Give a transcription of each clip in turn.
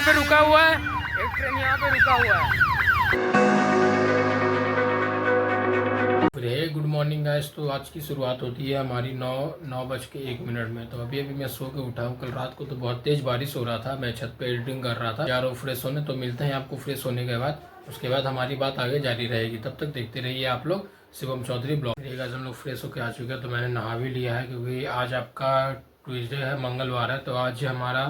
यहाँ पे रुका हुआ है, एक ट्रेन यहाँ पे रुका हुआ है। Good morning guys. तो आज की शुरुआत होती है हमारी 9:01 में। तो अभी मैं सो के उठा हूँ। कल रात को तो बहुत तेज बारिश हो रहा था, मैं छत पे एडिटिंग कर रहा था, जा रहा हूँ फ्रेश होने। तो मिलते हैं आपको फ्रेश होने के बाद, उसके बाद हमारी बात आगे जारी रहेगी। तब तक देखते रहिए आप लोग शिवम चौधरी ब्लॉग। आज हम लोग फ्रेश होकर आ चुके हैं, तो मैंने नहा भी लिया है क्योंकि आज आपका ट्यूसडे है, मंगलवार है। तो आज हमारा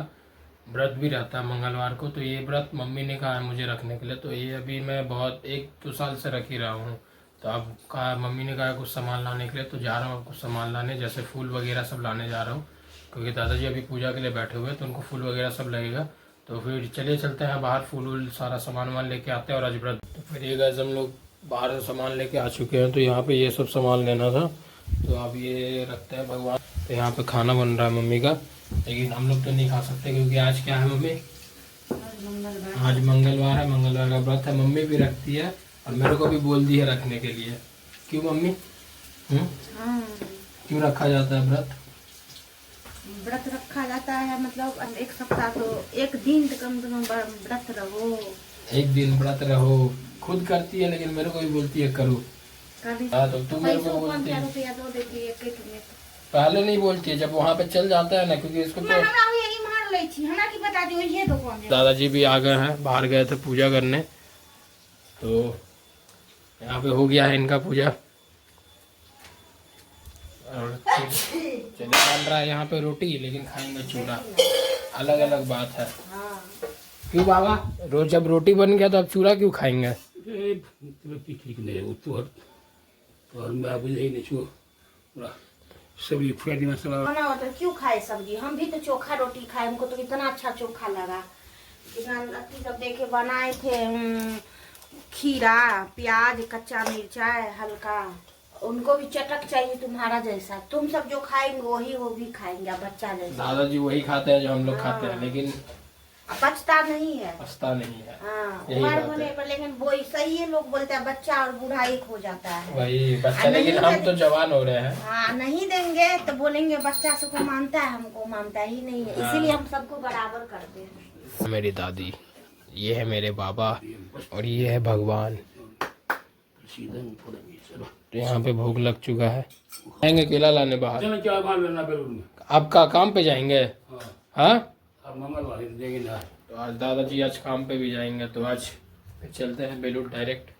व्रत भी रहता है मंगलवार को। तो ये व्रत मम्मी ने कहा है मुझे रखने के लिए, तो ये अभी मैं बहुत 1-2 साल से रख ही रहा हूँ। तो अब कहा, मम्मी ने कहा कुछ सामान लाने के लिए, तो जा रहा हूँ कुछ सामान लाने, जैसे फूल वगैरह सब लाने जा रहा हूँ क्योंकि दादाजी अभी पूजा के लिए बैठे हुए हैं, तो उनको फूल वगैरह सब लगेगा। तो फिर चलिए चलते हैं बाहर, फूल वूल सारा सामान वामान लेके आते हैं। और आज व्रत, तो फिर ये गाइस हम लोग बाहर से सामान लेके आ चुके हैं। तो यहाँ पे ये सब सामान लेना था, तो अब ये रखते हैं भगवान। तो यहाँ पे खाना बन रहा है मम्मी का, लेकिन हम लोग तो नहीं खा सकते क्योंकि आज क्या है मम्मी, आज मंगलवार है, मंगलवार का व्रत है। मम्मी भी रखती है और मेरे को भी बोल दी है रखने के लिए। क्यों मम्मी? क्यों रखा जाता है व्रत? व्रत रखा जाता है मतलब 1 सप्ताह, तो 1 दिन कम से कम व्रत रहो। 1 दिन व्रत रहो। खुद करती है लेकिन मेरे को भी बोलती है करो। हाँ, तो तू मेरे को बोलती है, पहले नहीं बोलती है, जब वहाँ पे चल जाता है ना, क्योंकि इसको तो दादाजी भी आ गए हैं, बाहर गए थे पूजा करने। तो यहाँ पे हो गया है इनका पूजा। और चलिए बन रहा है यहाँ पे रोटी, लेकिन खाएंगे चूड़ा, अलग अलग बात है। क्यों बाबा, रोज जब रोटी बन गया तो अब चूड़ा क्यों खाएंगे? सब्जी क्यों खाए सब्जी? हम भी तो चोखा रोटी खाए, हमको तो इतना अच्छा चोखा लगा। सब देखे बनाए थे, खीरा, प्याज, कच्चा मिर्चा हल्का, उनको भी चटक चाहिए तुम्हारा जैसा। तुम सब जो खाएंगे वही वो भी खाएंगे, बच्चा जैसा। दादाजी वही खाते हैं जो हम लोग खाते हैं, लेकिन बचता नहीं है, बचता नहीं है। उम्र होने पर, लेकिन वो सही है, लोग बोलते हैं बच्चा और बूढ़ा एक हो जाता है। वही बच्चा, लेकिन हम तो जवान हो रहे हैं। हाँ, नहीं देंगे तो बोलेंगे बच्चा सबको मानता है, हमको मानता ही नहीं है। इसीलिए हम सबको बराबर करते हैं। मेरी दादी, ये है मेरे बाबा, और ये है भगवान। तो यहाँ पे भूख लग चुका है, जाएंगे केला लाने बाहर। आपका काम पे जाएंगे? हाँ, मंगलवार देंगे ना। तो आज दादाजी आज काम पे भी जाएंगे, तो आज चलते हैं बेलूर डायरेक्ट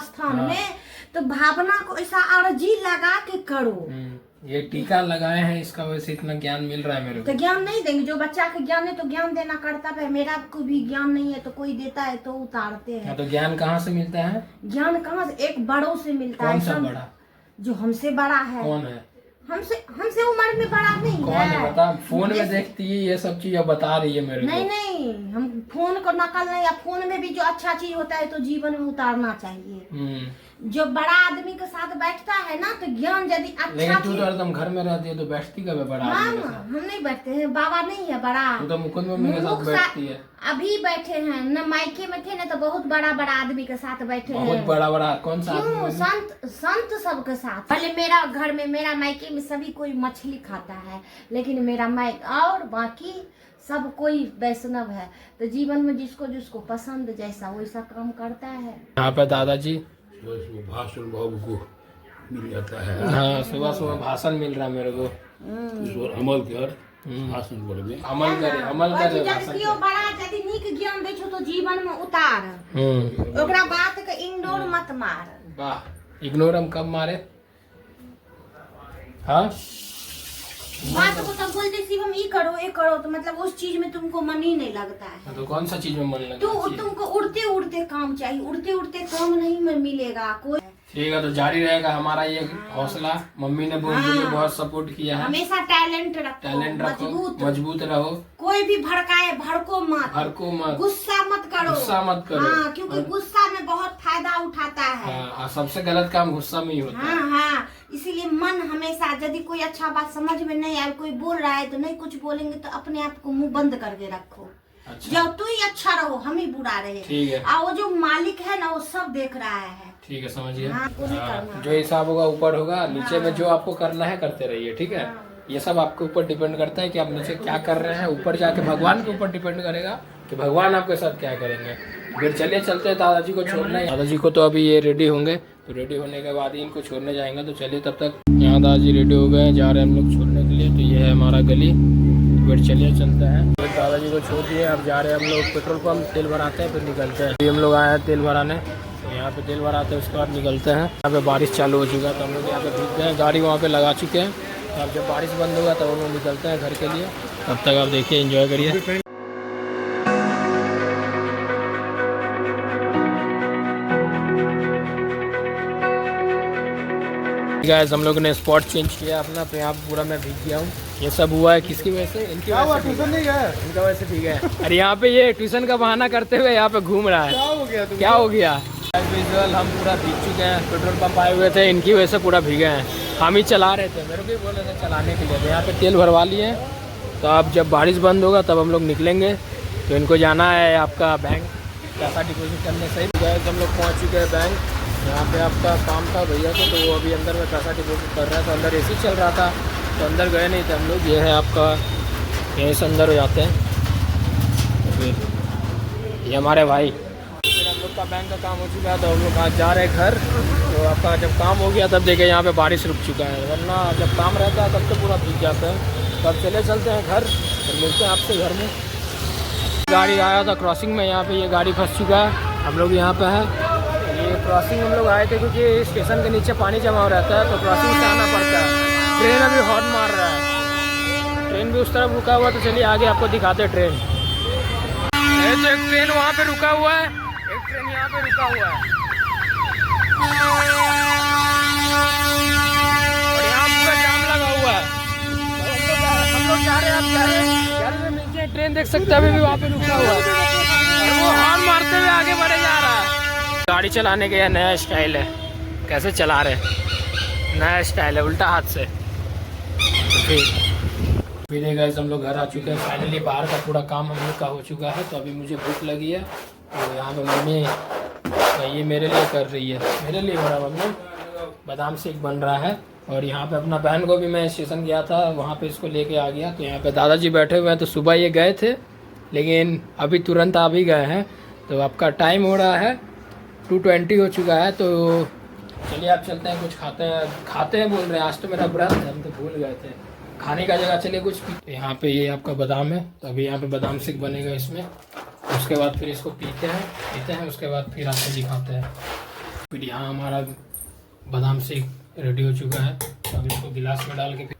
स्थान में। तो भावना को ऐसा अर्जी लगा के करो। ये टीका लगाए हैं, इसका वैसे इतना ज्ञान मिल रहा है मेरे को। तो ज्ञान नहीं देंगे, जो बच्चा के ज्ञान है तो ज्ञान देना करता है। मेरा को भी ज्ञान नहीं है तो कोई देता है तो उतारते हैं। तो ज्ञान कहाँ से मिलता है? ज्ञान कहाँ से? एक बड़ों से मिलता है। कौन सा बड़ा? जो हमसे बड़ा है। कौन है? हमसे उम्र में बड़ा नहीं कौन है बता? फोन में देखती है ये सब चीज, बता रही है मेरे को। नहीं, हम फोन को नकल नहीं, या फोन में भी जो अच्छा चीज होता है तो जीवन में उतारना चाहिए। जो बड़ा आदमी के साथ बैठता है ना, तो ज्ञान यदि अच्छा, लेकिन तू तो एकदम घर में रहती है, तो बैठती कब है बड़ा आदमी के साथ? हम नहीं बैठते हैं, बाबा नहीं है बड़ा। तू तो मुकुंद मम्मी के साथ बैठती है। अभी बैठे हैं न, मायके में थे ना, तो बहुत बड़ा बड़ा आदमी के साथ बैठे हैं। बहुत बड़ा बड़ा कौन सा? संत सबके साथ। पहले मेरा घर में, मेरा मायके में सभी कोई मछली खाता है, लेकिन मेरा मायका और बाकी सब कोई वैष्णव है। तो जीवन में जिसको जिसको पसंद जैसा वैसा काम करता है। यहाँ पे दादाजी भाषण बाबू को मिल जाता है। हाँ, सुबह सुबह भाषण मिल रहा है मेरे को। अमल कर, भाषण बोले में अमल करे बड़ा यदि नीक ज्ञान दे छो तो जीवन में उतार, ओकरा बात के इग्नोर मत मार। वाह, इग्नोर हम कब मारे? हाँ, बात को तब बोलते शिवम ये करो, तो मतलब उस चीज में तुमको मन ही नहीं लगता है। तो कौन सा चीज में मन लगता है? तुमको उड़ते उड़ते काम चाहिए, उड़ते उड़ते काम नहीं मिलेगा कोई। ठीक है, तो जारी रहेगा हमारा ये हौसला। मम्मी ने बहुत सपोर्ट किया है। हमेशा टैलेंट रखो, मजबूत रहो। कोई भी भड़काए भड़को मत, गुस्सा मत करो। हाँ, क्योंकि गुस्सा में बहुत फायदा उठाता है। हाँ, सबसे गलत काम गुस्सा में ही होता है। हाँ, इसीलिए मन हमेशा, यदि कोई अच्छा बात समझ में नहीं आए, कोई बोल रहा है तो नहीं कुछ बोलेंगे, तो अपने आप को मुंह बंद करके रखो। अच्छा। जब तू ही अच्छा रहो, हम ही बुरा रहे। ठीक है। और वो जो मालिक है ना, वो सब देख रहा है। ठीक है, समझिए। हाँ, जो हिसाब होगा ऊपर होगा, नीचे में जो आपको करना है करते रहिए। ठीक है। ये सब आपके ऊपर डिपेंड करता है कि आप नीचे क्या कर रहे हैं। ऊपर जाके भगवान के ऊपर डिपेंड करेगा कि भगवान आपके साथ क्या करेंगे। फिर चलिए चलते हैं दादाजी को छोड़ने। दादाजी को तो अभी ये रेडी होंगे, तो रेडी होने के बाद ही इनको छोड़ने जाएंगे। तो चलिए तब तक। यहाँ दादाजी रेडी हो गए, जा रहे हैं हम लोग छोड़ने के लिए। तो ये है हमारा गली। फिर चलिए चलते हैं। फिर दादाजी को छोड़ दिए, अब जा रहे हैं हम लोग पेट्रोल पंप, तेल भराते हैं फिर निकलते हैं। अभी हम लोग आए हैं तेल भराने, तो यहाँ पे तेल भराते हैं उसके बाद निकलते हैं। यहाँ पे बारिश चालू हो चुका है तो हम लोग यहाँ पे भीग गए, गाड़ी वहाँ पे लगा चुके हैं। तो अब जब बारिश बंद होगा तब हम लोग निकलते हैं घर के लिए। तब तक आप देखिए, एंजॉय करिए। गाइस हम लोग ने स्पॉट चेंज किया अपना, तो यहाँ पूरा मैं भीग गया हूँ। ये सब हुआ है किसकी वजह से? इनकी वजह से। ट्यूशन नहीं गया, इनका वजह से भीग गए। अरे यहाँ पे ये ट्यूशन का बहाना करते हुए यहाँ पे घूम रहा है। क्या हो गया तुम? क्या हो गया? विजुअल हम पूरा भीग चुके हैं। पेट्रोल पंप आए हुए थे, इनकी वजह से पूरा भीगे हैं। हम ही चला रहे थे, मेरे को भी बोल रहे थे चलाने के लिए। तो यहाँ पे तेल भरवा लिए, तो अब जब बारिश बंद होगा तब हम लोग निकलेंगे। तो इनको जाना है आपका बैंक पैसा डिपोजिट करने। सही गए हम लोग पहुँच चुके हैं बैंक। यहाँ पे आपका काम था भैया को, तो वो अभी अंदर में पैसा डिपोजिट कर रहा है। तो अंदर एसी चल रहा था तो अंदर गए नहीं थे हम लोग। ये है आपका, यहीं से अंदर हो जाते हैं। तो फिर ये हमारे भाई, फिर हम लोग का बैंक का काम हो चुका है तो हम लोग आज जा रहे हैं घर। तो आपका जब काम हो गया तब देखे यहाँ पे बारिश रुक चुका है, वरना जब काम रहता है तब तो पूरा भीग जाता है। तो अब चले चलते हैं घर और मिलते हैं आपसे घर में। गाड़ी आया था क्रॉसिंग में, यहाँ पे ये गाड़ी फंस चुका है। हम लोग यहाँ पे है, ये क्रॉसिंग हम लोग आए थे क्योंकि स्टेशन के नीचे पानी जमा हो रहता है तो क्रॉसिंग से आना पड़ता है। ट्रेन अभी हॉर्न मार रहा है, ट्रेन भी उस तरफ रुका हुआ। तो चलिए आगे आपको दिखाते हैं ट्रेन। तो एक ट्रेन वहाँ पे रुका हुआ है, एक ट्रेन यहाँ पे रुका हुआ है और यहाँ पूरा जाम लगा हुआ है। हम लोग जा रहे हैं, आप जा रहे हैं, घर में मिलते हैं। ट्रेन देख सकते हैं अभी भी वहाँ पे रुका हुआ है और वो हॉर्न मारते हुए आगे बढ़े जा रहा है। गाड़ी चलाने का नया स्टाइल है, कैसे चला रहे, नया स्टाइल है, उल्टा हाथ से। तो फिर गाइस हम लोग घर आ चुके हैं फाइनली। बाहर का पूरा काम हम लोग का हो चुका है। तो अभी मुझे भूख लगी है, तो यहाँ पे मम्मी ये मेरे लिए कर रही है, मेरे लिए हो रहा है। मम्मी बादाम शेक बन रहा है। और यहाँ पे अपना बहन को भी मैं स्टेशन गया था, वहाँ पे इसको लेके आ गया। तो यहाँ पे दादाजी बैठे हुए हैं। तो सुबह ये गए थे लेकिन अभी तुरंत आ भी गए हैं। तो आपका टाइम हो रहा है 2:20 हो चुका है। तो चलिए आप चलते हैं, कुछ खाते हैं बोल रहे हैं। आज तो मेरा व्रत है, हम तो भूल गए थे खाने का जगह। चलिए कुछ यहाँ पे ये आपका बादाम है, तो अभी यहाँ पे बादाम शेक बनेगा इसमें। उसके बाद फिर इसको पीते हैं उसके बाद फिर आपको दिखाते हैं। फिर यहाँ हमारा बादाम शेक रेडी हो चुका है। तो अब इसको गिलास में डाल के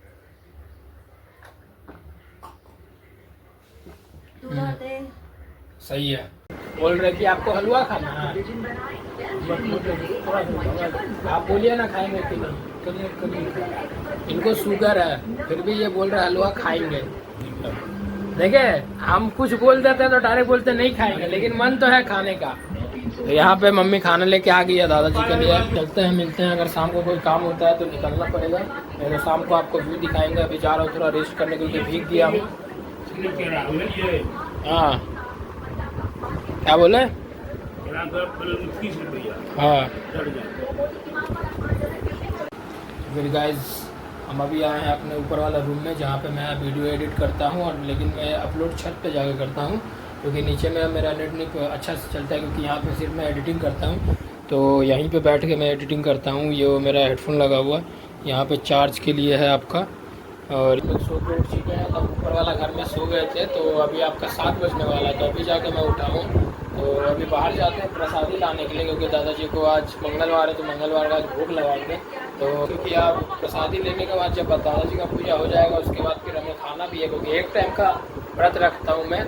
सही है। बोल रहे कि आपको हलवा खाना है, आप बोलिए ना खाएंगे कि नहीं। इनको शुगर है फिर भी ये बोल रहे हलवा खाएंगे। देखिए हम कुछ बोल देते हैं तो डायरेक्ट बोलते नहीं खाएंगे, लेकिन मन तो है खाने का। तो यहाँ पे मम्मी खाना लेके आ गई है दादाजी के लिए। चलते हैं, मिलते हैं। अगर शाम को कोई काम होता है तो निकलना पड़ेगा, नहीं तो शाम को आपको व्यू दिखाएंगे। अभी जा रहा हूँ थोड़ा रेस्ट करने के लिए, भीग गया हूँ। हाँ क्या बोले? हाँ फिर गाइज हम अभी आए हैं अपने ऊपर वाला रूम में, जहाँ पे मैं वीडियो एडिट करता हूँ। और लेकिन मैं अपलोड छत पे जाकर करता हूँ क्योंकि नीचे में मेरा नेट नहीं अच्छा से चलता है, क्योंकि यहाँ पे सिर्फ मैं एडिटिंग करता हूँ। तो यहीं पे बैठ के मैं एडिटिंग करता हूँ। ये मेरा हेडफोन लगा हुआ यहाँ पे चार्ज के लिए है आपका। और लोग सो के उठ चुके हैं, तब ऊपर वाला घर में सो गए थे। तो अभी आपका 7 बजने वाला है, तो अभी जाके मैं उठा हूँ। तो अभी बाहर जाते हैं प्रसादी लाने के लिए, क्योंकि दादाजी को आज मंगलवार है तो मंगलवार का आज भोग लगाएंगे। तो क्योंकि आप प्रसादी लेने के बाद जब दादाजी का पूजा हो जाएगा उसके बाद फिर हमें खाना भी है, क्योंकि एक टाइम का व्रत रखता हूँ मैं,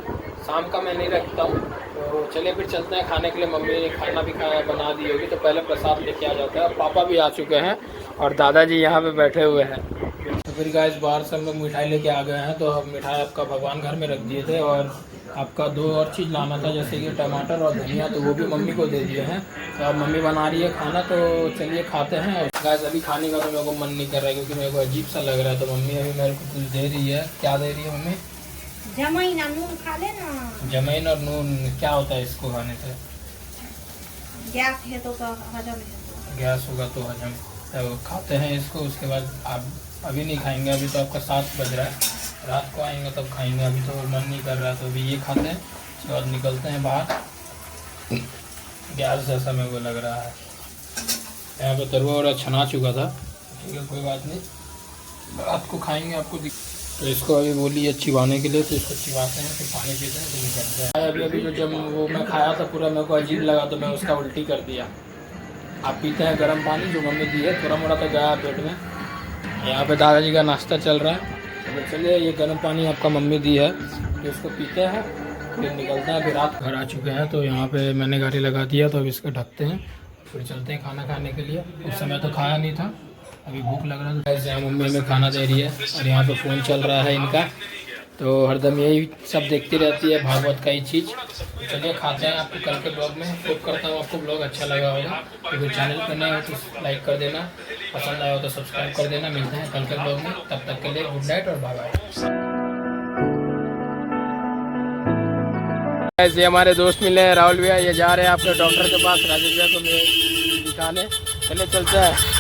शाम का मैं नहीं रखता हूँ। तो चलिए फिर चलते हैं खाने के लिए। मम्मी ने खाना भी बना दी होगी, तो पहले प्रसाद लेके आ जाता है। पापा भी आ चुके हैं और दादाजी यहाँ पे बैठे हुए हैं। तो फिर गाइस बाहर से हम लोग मिठाई लेके आ गए हैं। तो हम मिठाई आपका भगवान घर में रख दिए थे, और आपका 2 और चीज़ लाना था, जैसे कि टमाटर और धनिया, तो वो भी मम्मी को दे दिए हैं। तो अब मम्मी बना रही है खाना, तो चलिए खाते हैं। और गाइस अभी खाने का तो मेरे को मन नहीं कर रहा है, क्योंकि मेरे को अजीब सा लग रहा है। तो मम्मी अभी मेरे को कुछ दे रही है। क्या दे रही है मम्मी? जमैन और नून खा लेना। जमैन और नून क्या होता है इसको खाने से? गैस है तो हजम है। गैस होगा तो हजम। तो खाते हैं इसको, उसके बाद आप अभी नहीं खाएंगे, अभी तो आपका 7 बज रहा है, रात को आएंगे तब खाएंगे। अभी तो मन नहीं कर रहा है, तो अभी ये खाते हैं, उसके बाद निकलते हैं बाहर। गैस जैसा मेरे को लग रहा है। यहाँ पे तरुआ वरुआ छना चुका था, ठीक है कोई बात नहीं, रात को खाएंगे। आपको तो इसको अभी बोली है चिबाने के लिए, तो इसको चिबाते हैं, फिर पानी पीते हैं, तो निकलते हैं। अभी जो जब वो मैं खाया था पूरा मेरे को अजीब लगा, तो मैं उसका उल्टी कर दिया। आप पीते हैं गर्म पानी जो मम्मी दी है, थोड़ा मोड़ा तो गया पेट में। यहाँ पे दादाजी का नाश्ता चल रहा है, तो चलिए ये गर्म पानी आपका मम्मी दी है, तो इसको पीते हैं, फिर निकलते हैं। फिर रात घर आ चुके हैं, तो यहाँ पे मैंने गाड़ी लगा दिया, तो अब इसको ढकते हैं, फिर चलते हैं खाना खाने के लिए। उस समय तो खाया नहीं था, अभी भूख लग रहा था। ऐसे मम्मी हमें खाना दे रही है, और यहाँ पे फ़ोन चल रहा है इनका, तो हरदम यही सब देखती रहती है, भागवत का ही चीज़। चलिए खाते हैं, आपको कल के ब्लॉग में होप करता हूँ आपको ब्लॉग अच्छा लगा होगा। तो चैनल पर नए हो तो लाइक कर देना, पसंद आया हो तो सब्सक्राइब कर देना। मिलते हैं कल के ब्लॉग में, तब तक के लिए गुड नाइट और बाय बाय। ऐसे हमारे दोस्त मिले हैं, राहुल भैया, ये जा रहे हैं अपने डॉक्टर के पास, राजेश भैया को दिखाने। चलिए चलते हैं।